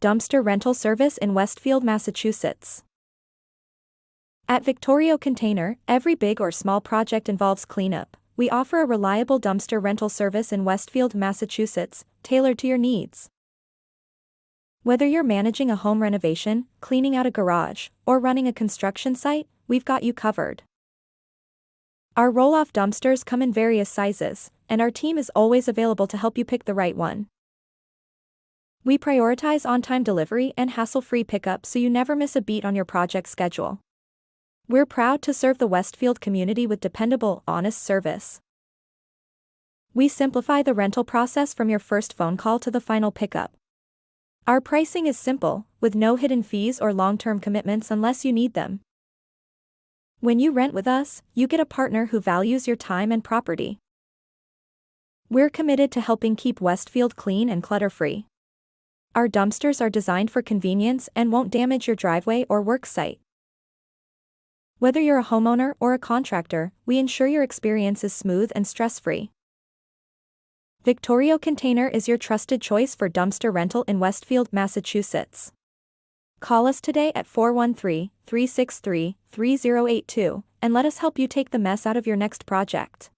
Dumpster rental service in Westfield, Massachusetts. At Victorio Container, every big or small project involves cleanup. We offer a reliable dumpster rental service in Westfield, Massachusetts, tailored to your needs. Whether you're managing a home renovation, cleaning out a garage, or running a construction site, we've got you covered. Our roll-off dumpsters come in various sizes, and our team is always available to help you pick the right one. We prioritize on-time delivery and hassle-free pickup so you never miss a beat on your project schedule. We're proud to serve the Westfield community with dependable, honest service. We simplify the rental process from your first phone call to the final pickup. Our pricing is simple, with no hidden fees or long-term commitments unless you need them. When you rent with us, you get a partner who values your time and property. We're committed to helping keep Westfield clean and clutter-free. Our dumpsters are designed for convenience and won't damage your driveway or work site. Whether you're a homeowner or a contractor, we ensure your experience is smooth and stress-free. Victorio Container is your trusted choice for dumpster rental in Westfield, Massachusetts. Call us today at 413-363-3082 and let us help you take the mess out of your next project.